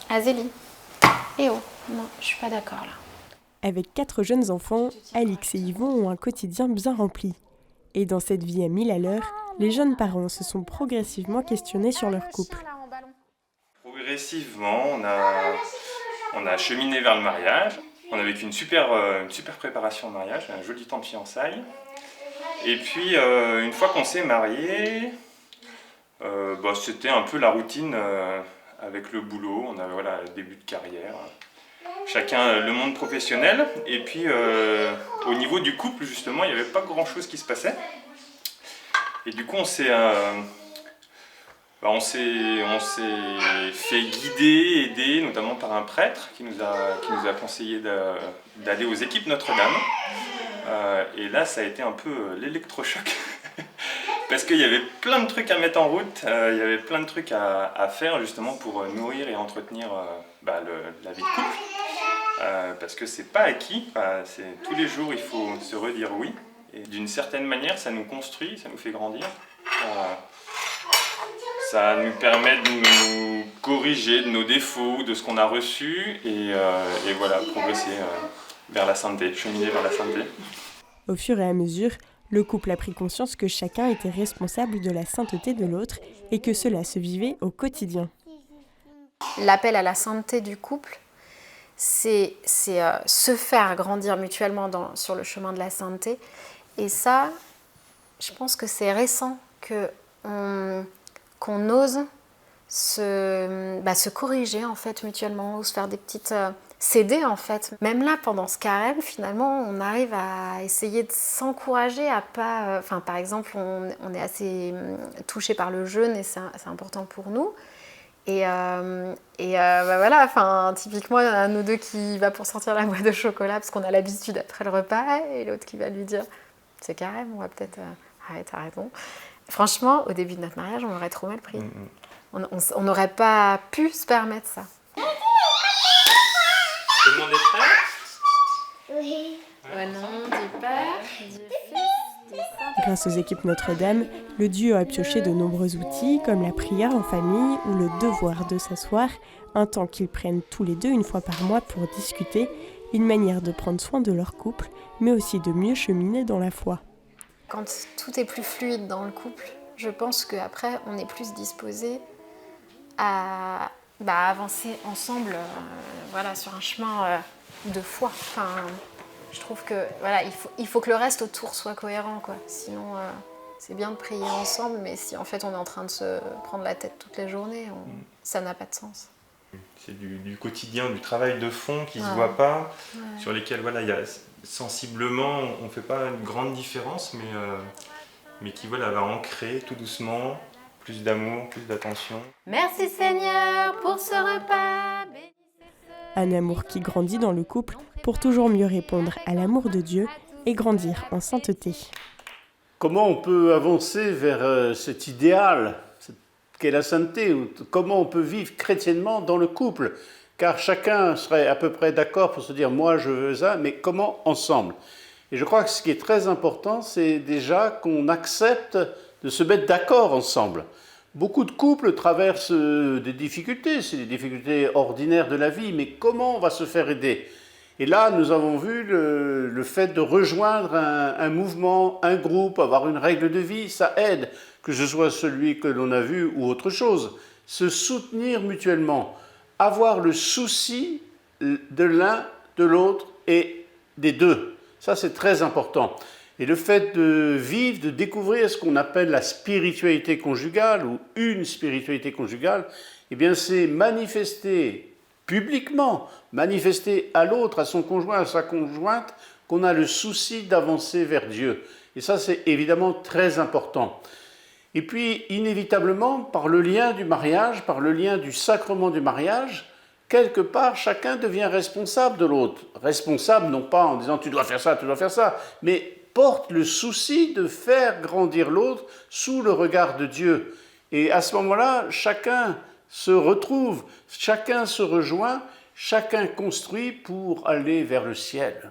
Azélie. Eh oh, non, je suis pas d'accord là. Avec 4 jeunes enfants, Alix et Yvon ont un quotidien bien rempli. Et dans cette vie à 1000 à l'heure, les jeunes parents se sont progressivement questionnés sur leur couple. Progressivement, on a cheminé vers le mariage. On a vécu une super préparation au mariage, un joli temps de fiançailles. Et puis, une fois qu'on s'est mariés, c'était un peu la routine avec le boulot. On avait le début de carrière. Chacun le monde professionnel. Et puis, au niveau du couple, justement, il n'y avait pas grand-chose qui se passait. Et du coup, on s'est fait guider, aider, notamment par un prêtre qui nous a conseillé d'aller aux équipes Notre-Dame. Et là, ça a été un peu l'électrochoc. Parce qu'il y avait plein de trucs à mettre en route, il y avait plein de trucs à faire justement pour nourrir et entretenir la vie de couple. Parce que c'est pas acquis, tous les jours il faut se redire oui. Et d'une certaine manière, ça nous construit, ça nous fait grandir. Ça nous permet de nous corriger de nos défauts, de ce qu'on a reçu et progresser vers la sainteté, cheminer vers la sainteté. Au fur et à mesure, le couple a pris conscience que chacun était responsable de la sainteté de l'autre et que cela se vivait au quotidien. L'appel à la sainteté du couple, c'est se faire grandir mutuellement sur le chemin de la sainteté. Et ça, je pense que c'est récent qu'on ose se corriger en fait mutuellement, ou se faire des petites... s'aider en fait. Même là, pendant ce carême, finalement, on arrive à essayer de s'encourager à pas... par exemple, on est assez touché par le jeûne et c'est important pour nous. Typiquement, il y en a un ou deux qui va pour sortir la boîte de chocolat parce qu'on a l'habitude après le repas, et l'autre qui va lui dire « c'est carême, on va peut-être... arrêtons ». Franchement, au début de notre mariage, on l'aurait trop mal pris. On n'aurait pas pu se permettre ça. Tout le monde est prêt ? Oui. Au nom du Père, du Fils, du Saint-Esprit. Grâce aux équipes Notre-Dame, le duo a pioché de nombreux outils comme la prière en famille ou le devoir de s'asseoir, un temps qu'ils prennent tous les deux une fois par mois pour discuter, une manière de prendre soin de leur couple, mais aussi de mieux cheminer dans la foi. Quand tout est plus fluide dans le couple, je pense qu'après, on est plus disposé à avancer ensemble sur un chemin de foi. Je trouve que il faut que le reste autour soit cohérent, quoi. Sinon, c'est bien de prier ensemble, mais si en fait on est en train de se prendre la tête toute la journée, ça n'a pas de sens. C'est du quotidien, du travail de fond qui ne se voit pas, sur lesquels il y a, sensiblement on ne fait pas une grande différence, mais qui va ancrer tout doucement plus d'amour, plus d'attention. Merci Seigneur pour ce repas. Un amour qui grandit dans le couple pour toujours mieux répondre à l'amour de Dieu et grandir en sainteté. Comment on peut avancer vers cet idéal qu'est la sainteté, ou comment on peut vivre chrétiennement dans le couple, car chacun serait à peu près d'accord pour se dire « moi je veux ça », mais comment ensemble ? Et je crois que ce qui est très important, c'est déjà qu'on accepte de se mettre d'accord ensemble. Beaucoup de couples traversent des difficultés, c'est des difficultés ordinaires de la vie, mais comment on va se faire aider ? Et là, nous avons vu le fait de rejoindre un mouvement, un groupe, avoir une règle de vie, ça aide, que ce soit celui que l'on a vu ou autre chose. Se soutenir mutuellement, avoir le souci de l'un, de l'autre et des deux. Ça, c'est très important. Et le fait de vivre, de découvrir ce qu'on appelle la spiritualité conjugale ou une spiritualité conjugale, eh bien, c'est manifester publiquement, manifester à l'autre, à son conjoint, à sa conjointe, qu'on a le souci d'avancer vers Dieu. Et ça, c'est évidemment très important. Et puis, inévitablement, par le lien du mariage, par le lien du sacrement du mariage, quelque part, chacun devient responsable de l'autre. Responsable, non pas en disant « tu dois faire ça », mais porte le souci de faire grandir l'autre sous le regard de Dieu. Et à ce moment-là, chacun se retrouve, chacun se rejoint, chacun construit pour aller vers le ciel.